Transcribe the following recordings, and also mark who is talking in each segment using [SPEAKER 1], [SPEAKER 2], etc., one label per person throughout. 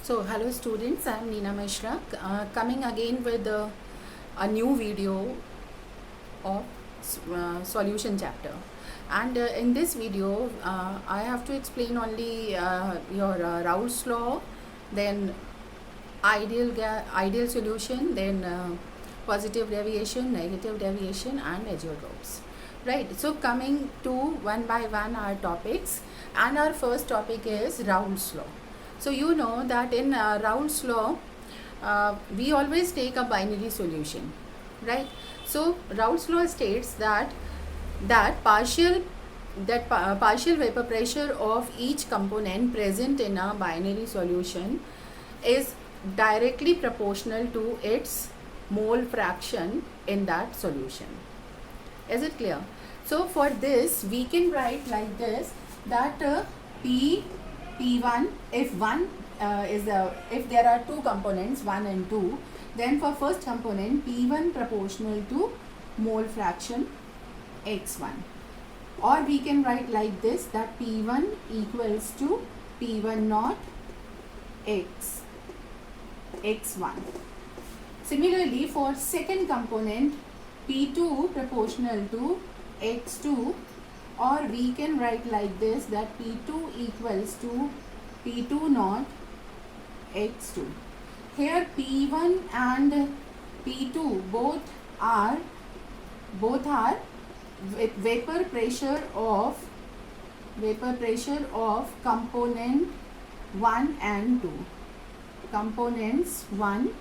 [SPEAKER 1] So, hello students, I am Neena Mishra, coming again with a new video of solution chapter. And in this video, I have to explain only your Raoult's law, then ideal solution, then positive deviation, negative deviation, and Navier-Stokes. Right. So, coming to one by one our topics, and our first topic is Raoult's law. So you know that in Raoult's law, we always take a binary solution, right? So Raoult's law states that partial vapor pressure of each component present in a binary solution is directly proportional to its mole fraction in that solution. Is it clear? So for this, we can write like this, that P1, if if there are two components 1 and 2, then for first component P1 proportional to mole fraction x1, or we can write like this, that P1 equals to P1 naught x1. Similarly, for second component P2 proportional to x2, or we can write like this, that P2 equals to P2 naught x2. Here P1 and P2 both are vapor pressure of component 1 and 2. Components 1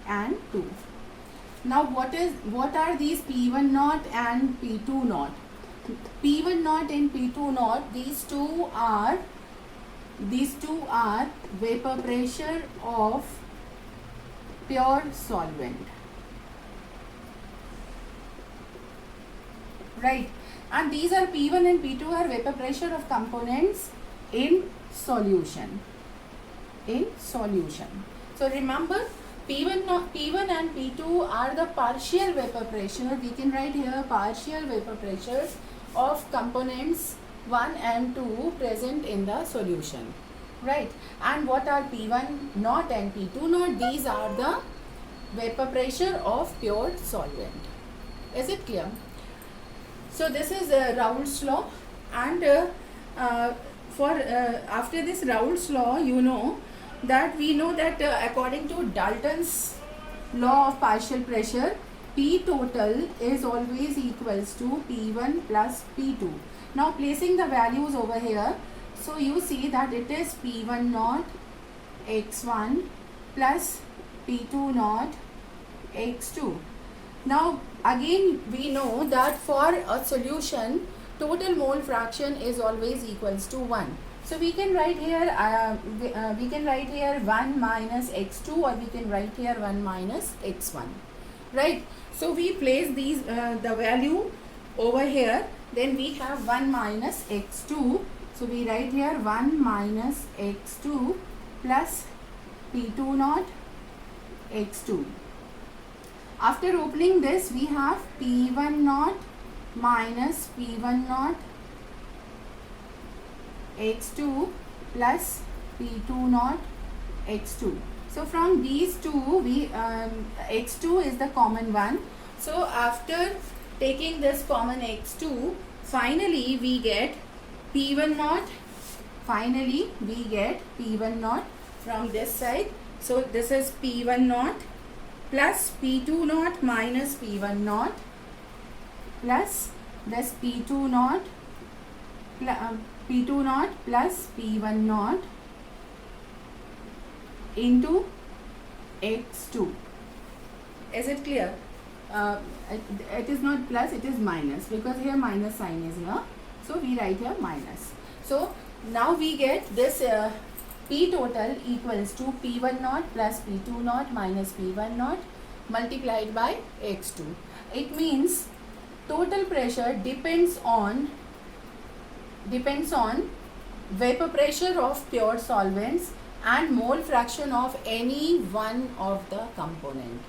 [SPEAKER 1] and 2. Now what are these P1 naught and P2 naught? P1 naught and P2 naught, these two are vapor pressure of pure solvent, right? And these are P1 and P2 are vapor pressure of components in solution. So remember, P1 and P2 are the partial vapor pressure. We can write here partial vapor pressures of components 1 and 2 present in the solution, right? And what are P1 naught and P2 naught? These are the vapor pressure of pure solvent. Is it clear? So this is Raoult's law, and after this Raoult's law, we know that according to Dalton's law of partial pressure, P total is always equals to P1 plus P2. Now placing the values over here, so you see that it is P1 naught x1 plus P2 naught x2. Now again we know that for a solution, total mole fraction is always equals to 1. So we can write here 1 minus x2, or we can write here 1 minus x1, right? So we place these the value over here, then we have 1 minus x2. So we write here 1 minus x2 plus P2 naught x2. After opening this, we have P1 naught minus P1 naught x2 plus P2 naught x2. So from these two, we x2 is the common one. So after taking this common x2, finally we get P1 naught. Finally we get P1 naught from this side. So this is P1 naught plus P2 naught minus P1 naught plus this P2 naught plus P1 naught into x2. Is it clear? It is not plus, it is minus, because here minus sign is here. So we write here minus. So now we get this P total equals to P1 naught plus P2 naught minus P1 naught multiplied by x2. It means total pressure depends on vapor pressure of pure solvents and mole fraction of any one of the component.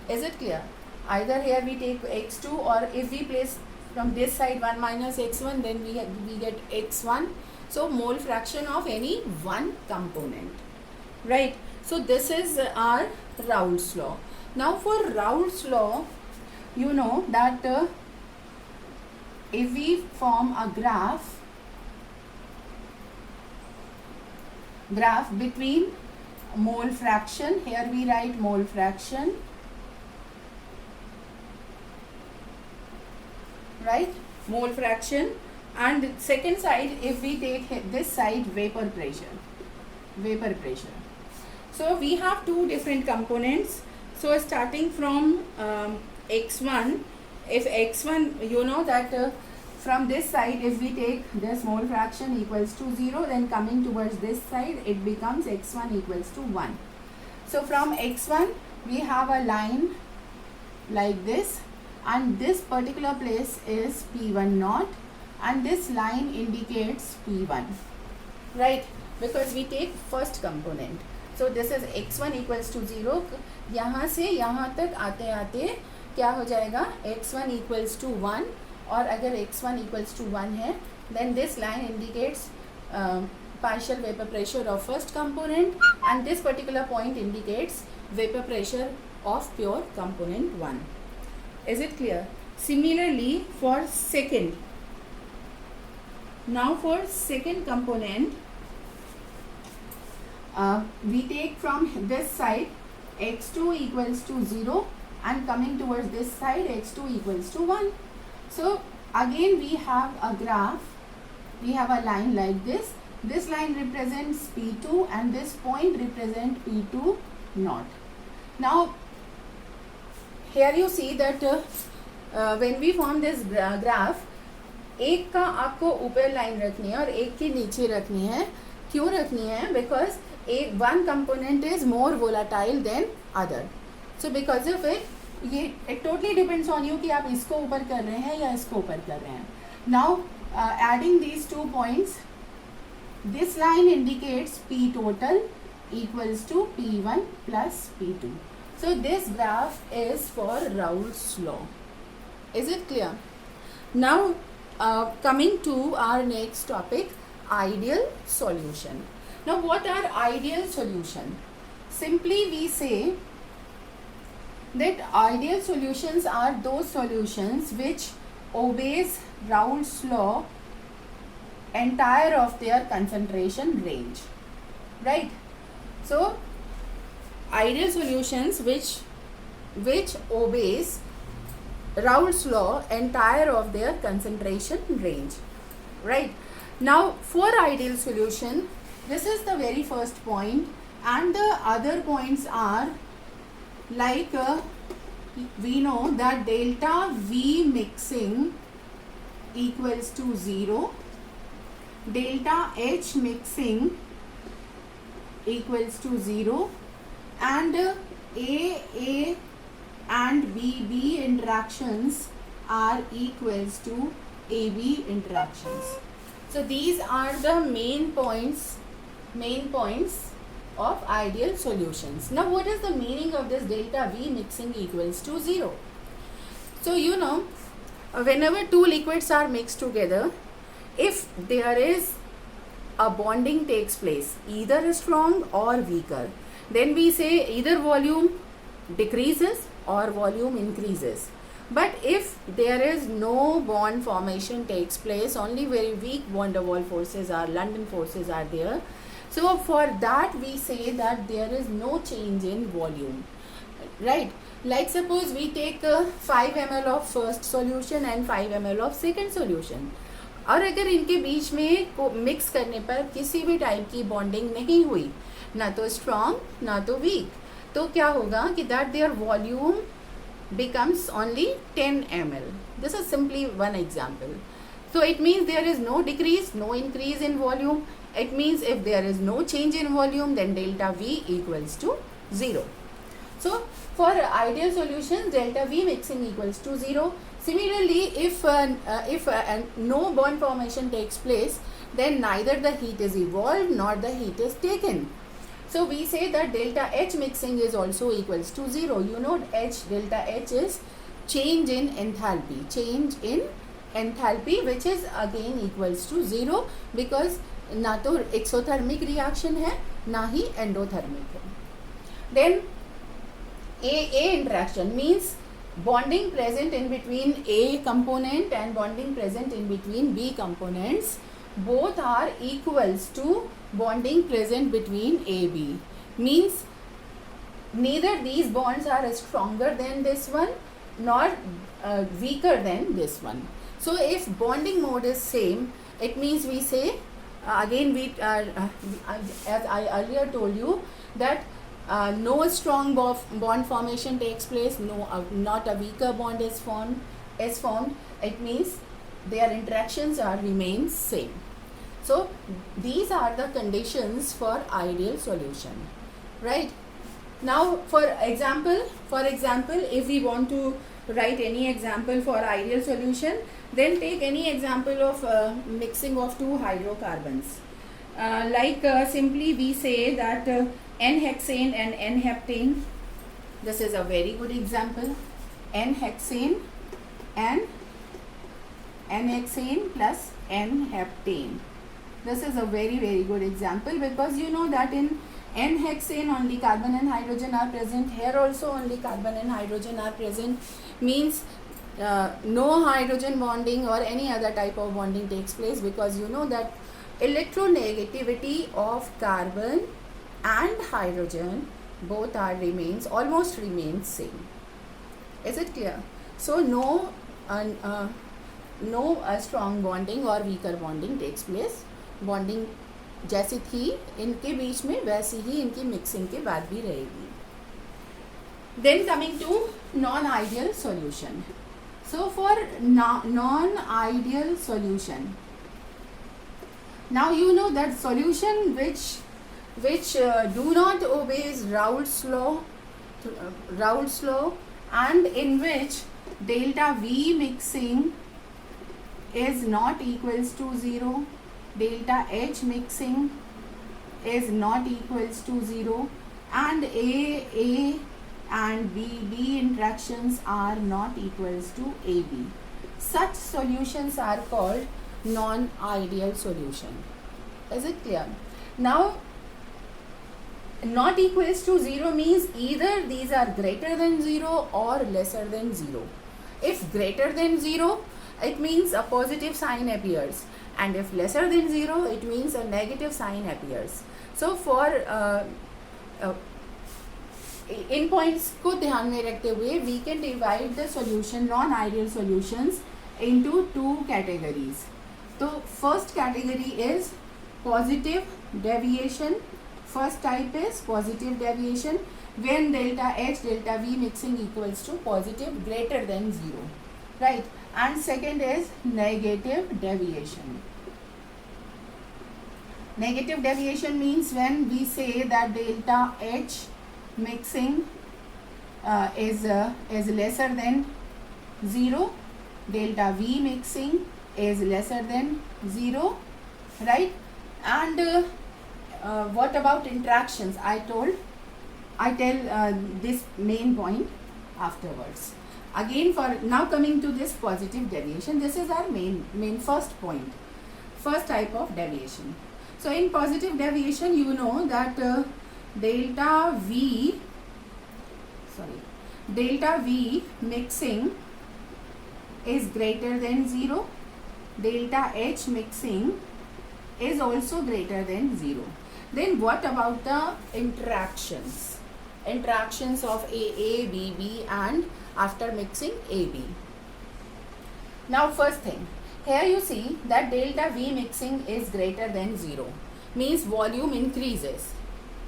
[SPEAKER 1] Is it clear? Either here we take x2, or if we place from this side 1 minus x1, then we get x1. So mole fraction of any one component, right? So this is our Raoult's law. Now for Raoult's law, you know that if we form a graph between mole fraction, here we write mole fraction, right, mole fraction, and second side if we take this side vapor pressure. So we have two different components. So starting from x1, if x1, you know that from this side if we take this mole fraction equals to 0, then coming towards this side it becomes x1 equals to 1. So from x1 we have a line like this, and this particular place is P1 naught, and this line indicates P1, right, because we take first component. So this is x1 equals to 0. यहाँ से यहाँ तक आते आते क्या हो जाएगा, x1 equals to 1, और अगर x1 equals to 1 है, then this line indicates partial vapor pressure of first component, and this particular point indicates vapor pressure of pure component 1. Is it clear? Similarly for second. Now for second component, we take from this side x2 equals to 0, and coming towards this side x2 equals to 1. So again we have a graph, we have a line like this. This line represents P2 and this point represents P2 naught. Now here you see that when we form this graph, एक का आपको ऊपर line रखनी है और एक के नीचे रखनी है. क्यों रखनी है? Because one component is more volatile than other. So because of it, ये it totally depends on you कि आप इसको ऊपर कर रहे हैं या इसको ऊपर कर रहे हैं. Now adding these 2 points, this line indicates P total equals to P1 plus P2. So this graph is for Raoult's law. Is it clear? Now coming to our next topic, ideal solution. Now what are ideal solution? Simply we say that ideal solutions are those solutions which obeys Raoult's law entire of their concentration range, right? So ideal solutions which obeys Raoult's law entire of their concentration range, right? Now for ideal solution, this is the very first point, and the other points are like we know that delta V mixing equals to 0, delta H mixing equals to 0, and A and B interactions are equals to AB interactions. So these are the main points of ideal solutions. Now what is the meaning of this delta V mixing equals to 0? So you know, whenever two liquids are mixed together, if there is a bonding takes place, either strong or weaker, then we say either volume decreases or volume increases. But if there is no bond formation takes place, only very weak van der Waals forces or London forces are there. So for that we say that there is no change in volume, right? Like suppose we take 5 ml of first solution and 5 ml of second solution, और अगर इनके बीच में mix करने पर किसी भी type की bonding नहीं हुई, ना तो स्ट्रॉन्ग ना तो वीक, तो क्या होगा कि that there volume becomes only 10 ml. This is simply one example. So it means there is no decrease, no increase in volume. It means if there is no change in volume, then delta V equals to 0. So for ideal solutions, delta V mixing equals to 0. Similarly, if no bond formation takes place, then neither the heat is evolved nor the heat is taken. So we say that delta H mixing is also equals to 0. You know delta H is change in enthalpy, which is again equals to 0, because ना तो exothermic reaction है ना ही endothermic है. Then A interaction means bonding present in between A component and bonding present in between B components both are equals to bonding present between AB. Means neither these bonds are stronger than this one nor weaker than this one. So if bonding mode is same, it means we say again as I earlier told you that no strong bond formation takes place, not a weaker bond is formed. It means their interactions are remain same. So these are the conditions for ideal solution, right? Now for example, if we want to write any example for ideal solution, then take any example of mixing of two hydrocarbons. Simply we say that N-hexane and N-heptane. This is a very good example. N-hexane and N-hexane plus N-heptane. This is a very good example because you know that in N-hexane only carbon and hydrogen are present. Here also only carbon and hydrogen are present. Means no hydrogen bonding or any other type of bonding takes place because you know that electronegativity of carbon and hydrogen both are almost remains same. Is it clear? So no strong bonding or weaker bonding takes place. Bonding जैसी थी इनके बीच में वैसी ही इनकी mixing के बाद भी रहेगी. Then coming to non ideal solution. So for non ideal solution, now you know that solution which do not obeys Raoult's law and in which delta V mixing is not equals to 0, delta H mixing is not equals to 0 and A and B interactions are not equals to AB. Such solutions are called non-ideal solution. Is it clear? Now not equals to 0 means either these are greater than 0 or lesser than 0. If greater than 0, it means a positive sign appears, and if lesser than 0, it means a negative sign appears. So for in points को ध्यान में रखते हुए we can divide the solution non-ideal solutions into two categories. तो first category is positive deviation. First type is positive deviation when delta H delta V mixing equals to positive greater than 0, right? And second is negative deviation. Negative deviation means when we say that delta H mixing is lesser than 0, delta V mixing is lesser than 0, right? And what about interactions? I tell this main point afterwards. Again, for now coming to this positive deviation, this is our main first point, first type of deviation. So in positive deviation, you know that delta V mixing is greater than 0, delta H mixing is also greater than 0. Then what about the interactions of A, B, and after mixing AB? Now first thing, here you see that delta V mixing is greater than 0, means volume increases,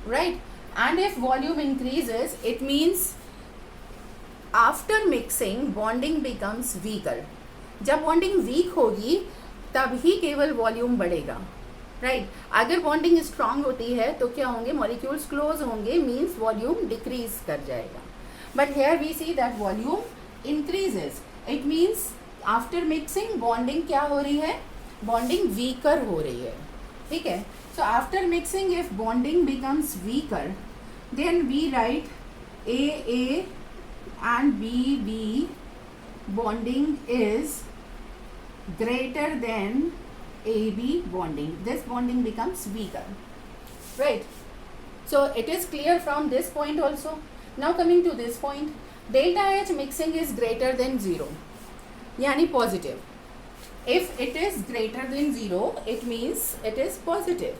[SPEAKER 1] right? And if volume increases, it means after mixing bonding becomes weaker. जब bonding weak होगी तब ही केवल volume बढ़ेगा, right? अगर bonding strong होती है तो क्या होंगे, मॉलिक्यूल्स क्लोज होंगे, मीन्स वॉल्यूम डिक्रीज कर जाएगा. But here we see that volume increases. It means after mixing bonding क्या हो रही है, बॉन्डिंग वीकर हो रही है. ठीक है. So after mixing if bonding becomes weaker, then we write A and B bonding is greater than AB bonding. This bonding becomes weaker, right? So it is clear from this point also. Now coming to this point, delta H mixing is greater than 0, yani positive. If it is greater than 0, it means it is positive,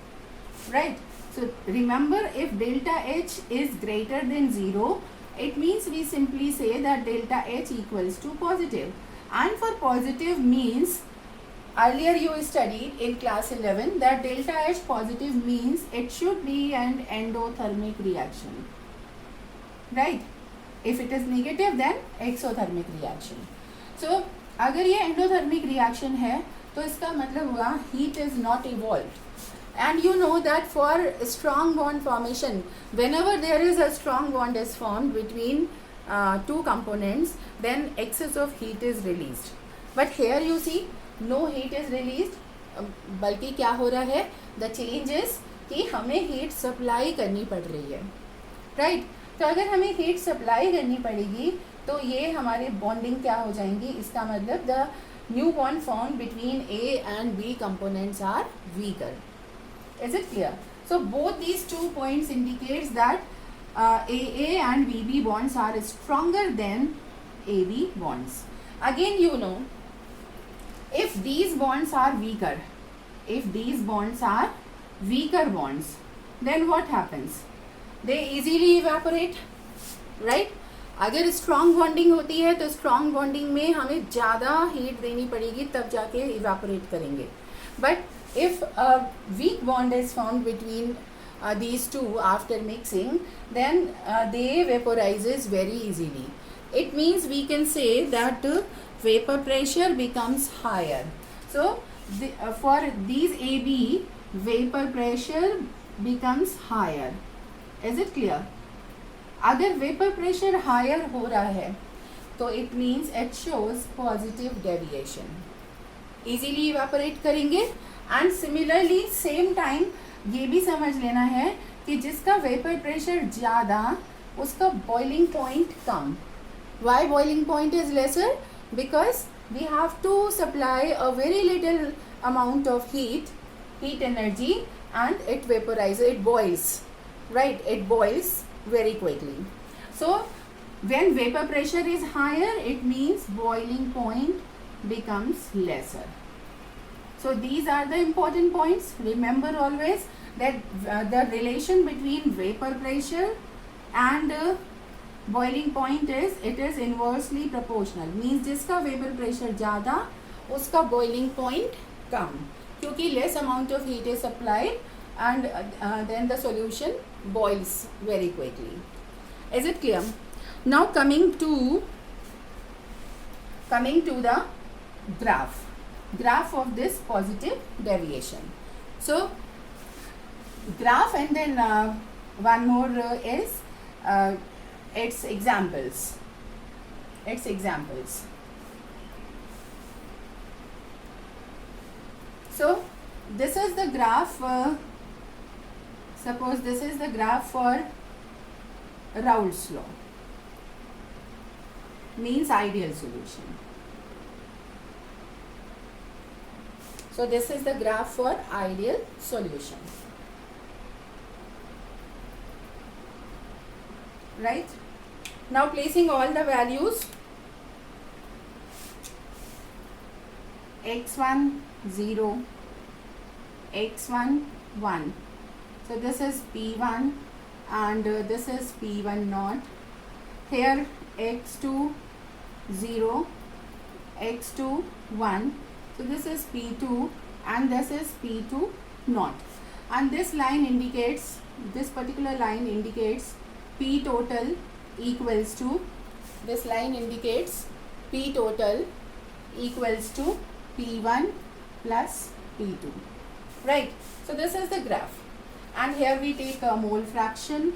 [SPEAKER 1] right? So remember, if delta H is greater than 0, it means we simply say that delta H equals to positive. And for positive means, earlier you studied in class 11 that delta H positive means it should be an endothermic reaction, right? If it is negative, then exothermic reaction. So अगर ये endothermic reaction है तो इसका मतलब हुआ heat is not evolved. And you know that for strong bond formation, whenever there is a strong bond is formed between two components, then excess of heat is released. But here you see no heat is released, बल्कि क्या हो रहा है, the change is कि हमें heat supply करनी पड़ रही है, right? तो अगर हमें heat supply करनी पड़ेगी तो ये हमारे bonding क्या हो जाएंगी, इसका मतलब the new bond formed between A and B components are weaker. Is it clear? So both these 2 points indicates that AA and BB bonds are stronger than AB bonds. Again, you know, if these bonds are weaker, bonds, then what happens? They easily evaporate, right? अगर strong bonding होती है तो strong bonding में हमें ज़्यादा heat देनी पड़ेगी, तब जाके इवापोरेट करेंगे. But if a weak bond is formed between these two after mixing, then they vaporizes very easily. It means we can say that vapor pressure becomes higher. So for these AB, vapor pressure becomes higher. Is it clear? अगर vapour pressure higher हो रहा है तो it means it shows positive deviation, easily evaporate करेंगे. And similarly same time ये भी समझ लेना है कि जिसका वेपर प्रेशर ज़्यादा उसका बॉइलिंग पॉइंट कम. Why boiling point is lesser? Because we have to supply a very little amount of heat energy and it vaporise, it boils, right? It boils very quickly. So when vapor pressure is higher, it means boiling point becomes lesser. So these are the important points. Remember always that the relation between vapor pressure and boiling point is, it is inversely proportional. Means जिसका vapor pressure ज़्यादा उसका boiling point कम, क्योंकि less amount of heat is supplied and then the solution boils very quickly. Is it clear? Now coming to the graph of this positive deviation. So graph, and then one more is its examples. So this is the graph. Suppose this is the graph for Raoult's law, means ideal solution. So this is the graph for ideal solution, right? Now placing all the values, x1 0, x1 1. So this is P1 and this is P1 naught. Here x2 0, x2 1. So this is P2 and this is P2 naught. And this line indicates, this particular line indicates P total equals to, this line indicates P total equals to P1 plus P2, right? So this is the graph. And here we take a mole fraction,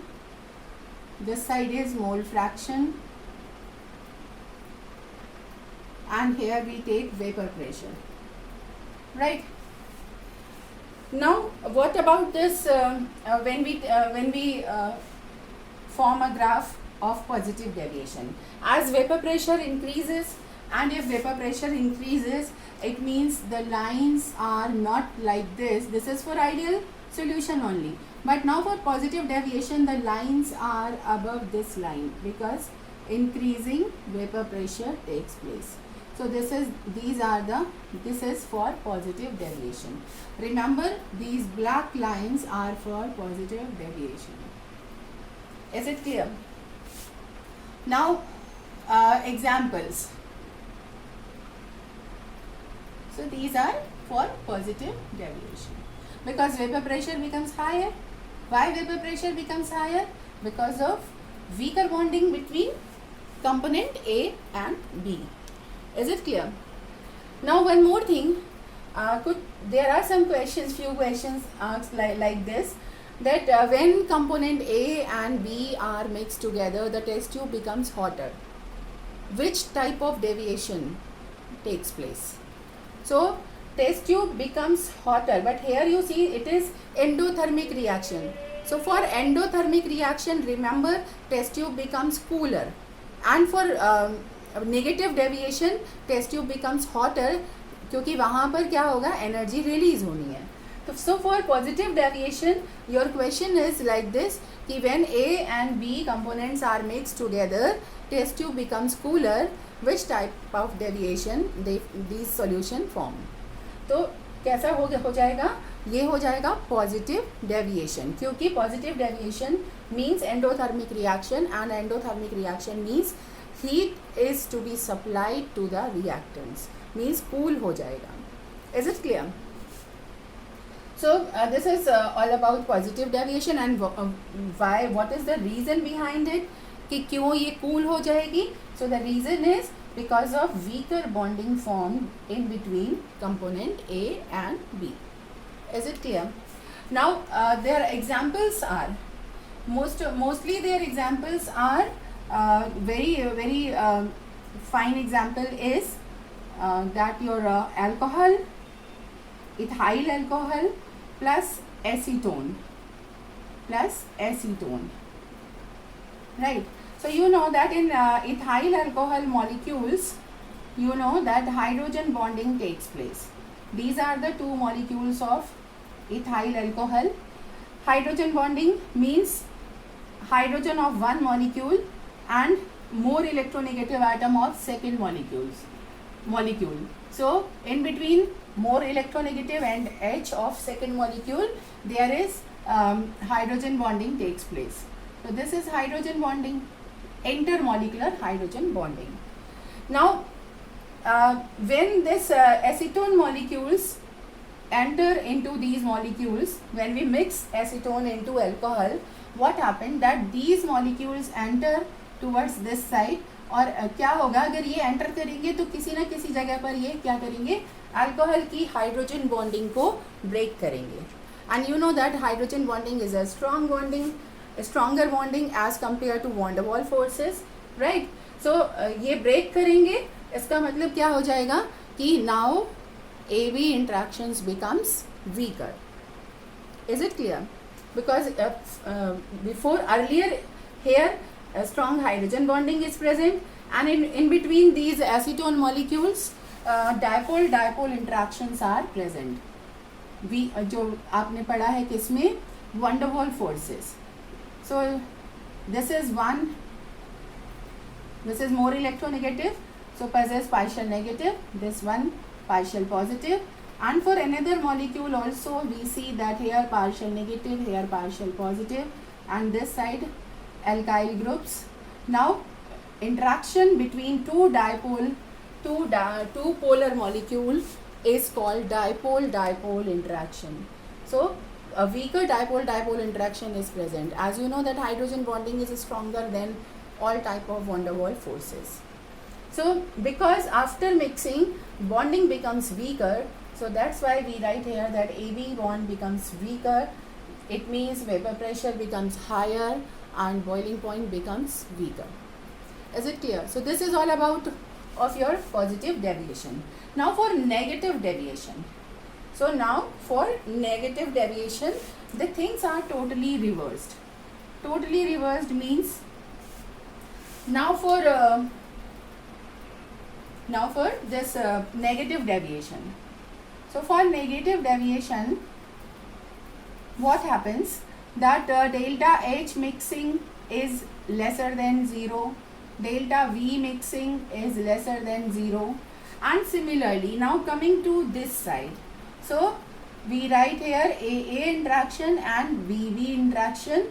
[SPEAKER 1] this side is mole fraction, and here we take vapor pressure, right? Now what about this when we form a graph of positive deviation? As vapor pressure increases, and if vapor pressure increases, it means the lines are not like this. This is for ideal solution only. But now for positive deviation, the lines are above this line because increasing vapor pressure takes place. So this is for positive deviation. Remember, these black lines are for positive deviation. Is it clear? Now examples. So these are for positive deviation. Because vapor pressure becomes higher. Why vapor pressure becomes higher? Because of weaker bonding between component A and B. Is it clear? Now one more thing, there are some questions, few questions asked like this, that when component A and B are mixed together, the test tube becomes hotter. Which type of deviation takes place? So test tube becomes hotter, but here you see it is endothermic reaction. So for endothermic reaction, remember, test tube becomes cooler, and for negative deviation test tube becomes hotter, क्योंकि वहाँ पर क्या होगा, energy release होनी है. तो so for positive deviation your question is like this कि when A and B components are mix together test tube becomes cooler, which type of deviation this solution form. तो कैसा हो जाएगा, ये हो जाएगा पॉजिटिव डेविएशन, क्योंकि positive deviation means endothermic reaction, and endothermic reaction means heat is to be supplied to the reactants, means cool हो जाएगा. Is it clear? So this is all about positive deviation and why, what is the reason behind it, कि क्यों ये cool हो जाएगी. So the reason is because of weaker bonding formed in between component A and B. Is it clear? Now their examples are mostly their examples are very fine example is that your alcohol, ethyl alcohol plus acetone, right? So you know that in ethyl alcohol molecules, you know that hydrogen bonding takes place. These are the two molecules of ethyl alcohol. Hydrogen bonding means hydrogen of one molecule and more electronegative atom of second molecule. So in between more electronegative and H of second molecule, there is hydrogen bonding takes place. So this is hydrogen bonding, intermolecular hydrogen bonding. Now when this acetone molecules enter into these molecules, when we mix acetone into alcohol, what happened that these molecules enter towards this side, और क्या होगा, अगर ये enter करेंगे तो किसी ना किसी जगह पर ये क्या करेंगे, अल्कोहल की हाइड्रोजन बॉन्डिंग को ब्रेक करेंगे. And you know that hydrogen bonding is a stronger bonding as compare to van der Waals forces, right. सो ये ब्रेक करेंगे, इसका मतलब क्या हो जाएगा कि now A B interactions becomes weaker. Is it clear? Because before earlier here a strong hydrogen bonding is present, and in between these acetone molecules dipole interactions are present. we जो आपने पढ़ा है किसमें, van der Waals forces. So this is more electronegative, so possess partial negative, this one partial positive, and for another molecule also we see that here partial negative, here partial positive, and this side alkyl groups. Now interaction between two polar molecule is called dipole interaction. So a weaker dipole interaction is present. As you know that hydrogen bonding is stronger than all type of van der Waals forces. So because after mixing bonding becomes weaker, so that's why we write here that AB bond becomes weaker. It means vapor pressure becomes higher and boiling point becomes weaker. Is it clear? So this is all about of your positive deviation. Now for negative deviation. So now for negative deviation, the things are totally reversed. Totally reversed means now for this negative deviation. So for negative deviation, what happens? that delta H mixing is lesser than 0, delta V mixing is lesser than 0, and similarly now coming to this side, so we write here AA interaction and BB interaction,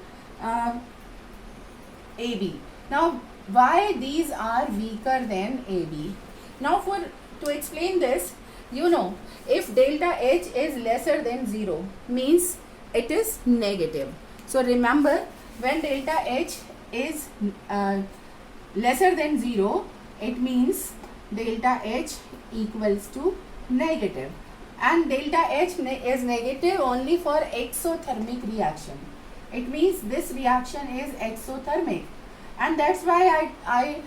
[SPEAKER 1] AB. Now why these are weaker than AB? Now to explain this, if delta H is lesser than 0 means it is negative. So remember, when delta H is lesser than 0, it means delta H equals to negative, and delta H is negative only for exothermic reaction. It means this reaction is exothermic, and that's why I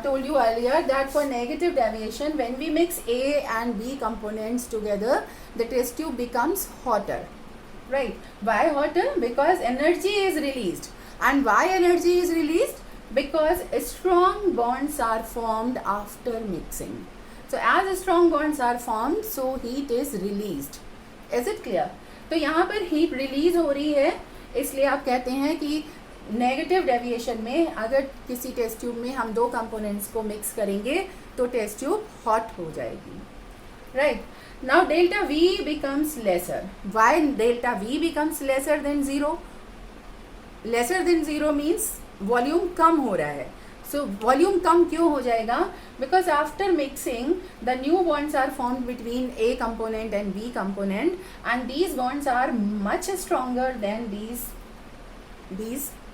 [SPEAKER 1] told you earlier that for negative deviation, when we mix A and B components together, the test tube becomes hotter, right? Why hotter? Because energy is released. And why energy is released? Because strong bonds are formed after mixing. So as strong bonds are formed, so heat is released. Is it clear? तो यहाँ पर heat release हो रही है, इसलिए आप कहते हैं कि नेगेटिव डेविएशन में अगर किसी टेस्ट ट्यूब में हम दो कंपोनेंट्स को मिक्स करेंगे तो टेस्ट ट्यूब हॉट हो जाएगी, right? Now delta V becomes lesser. Why delta V becomes lesser than 0? Lesser than 0 means volume कम हो रहा है. So वॉल्यूम कम क्यों हो जाएगा? Because after mixing, the new bonds are formed between A component and B component, and these bonds are much stronger than these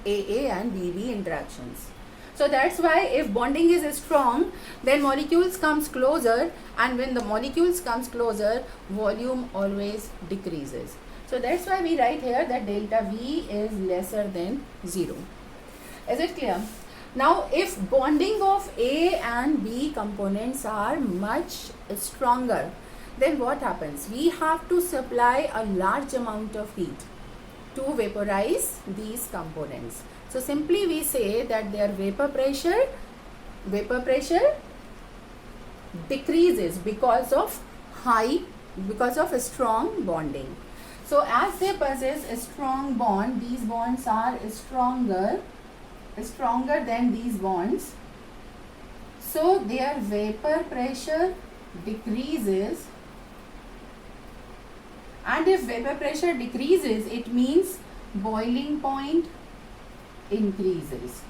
[SPEAKER 1] AA and BB interactions. So that's why if bonding is strong, then molecules comes closer, and when the molecules comes closer, volume always decreases. So that's why we write here that delta V is lesser than 0. Is it clear? Now if bonding of A and B components are much stronger, then what happens? We have to supply a large amount of heat to vaporize these components. So simply we say that their vapor pressure decreases because of a strong bonding. So as they possess a strong bond, these bonds are stronger than these bonds. So their vapor pressure decreases, and if vapor pressure decreases, it means boiling point increases.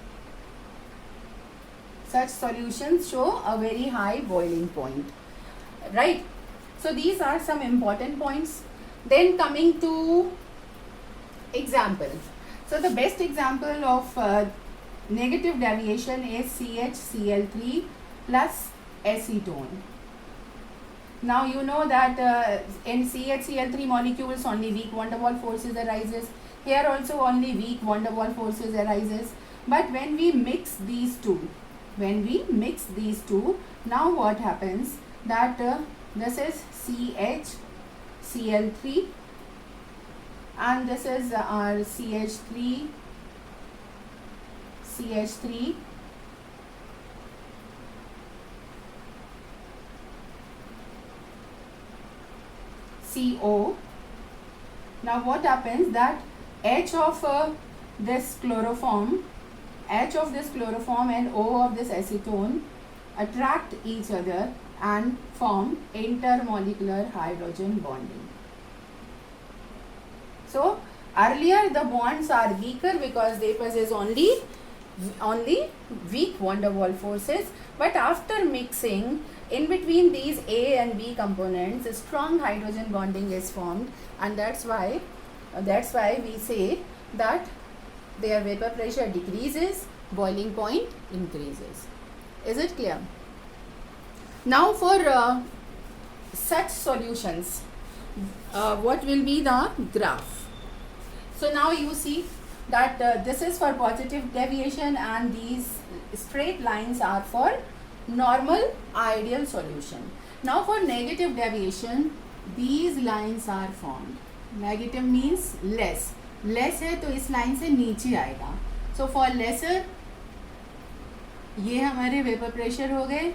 [SPEAKER 1] Such solutions show a very high boiling point, right? So these are some important points. Then coming to example. So the best example of negative deviation is CHCl3 plus acetone. Now you know that in CHCl3 molecules only weak van der Waals forces arises. Here also only weak van der Waals forces arises. But when we mix these two, now what happens? That this is CHCl3 and this is our CH3 CO. Now what happens that H of this chloroform and O of this acetone attract each other and form intermolecular hydrogen bonding. So earlier the bonds are weaker because they possess only weak van der Waals forces, but after mixing, in between these A and B components, strong hydrogen bonding is formed, and that's why we say that their vapor pressure decreases, boiling point increases. Is it clear? Now for such solutions, what will be the graph? So now you see that this is for positive deviation and these straight lines are for normal ideal solution. Now for negative deviation, these lines are formed. Negative means less है तो इस line से नीचे आएगा. So for lesser, ये हमारे vapour pressure हो गए,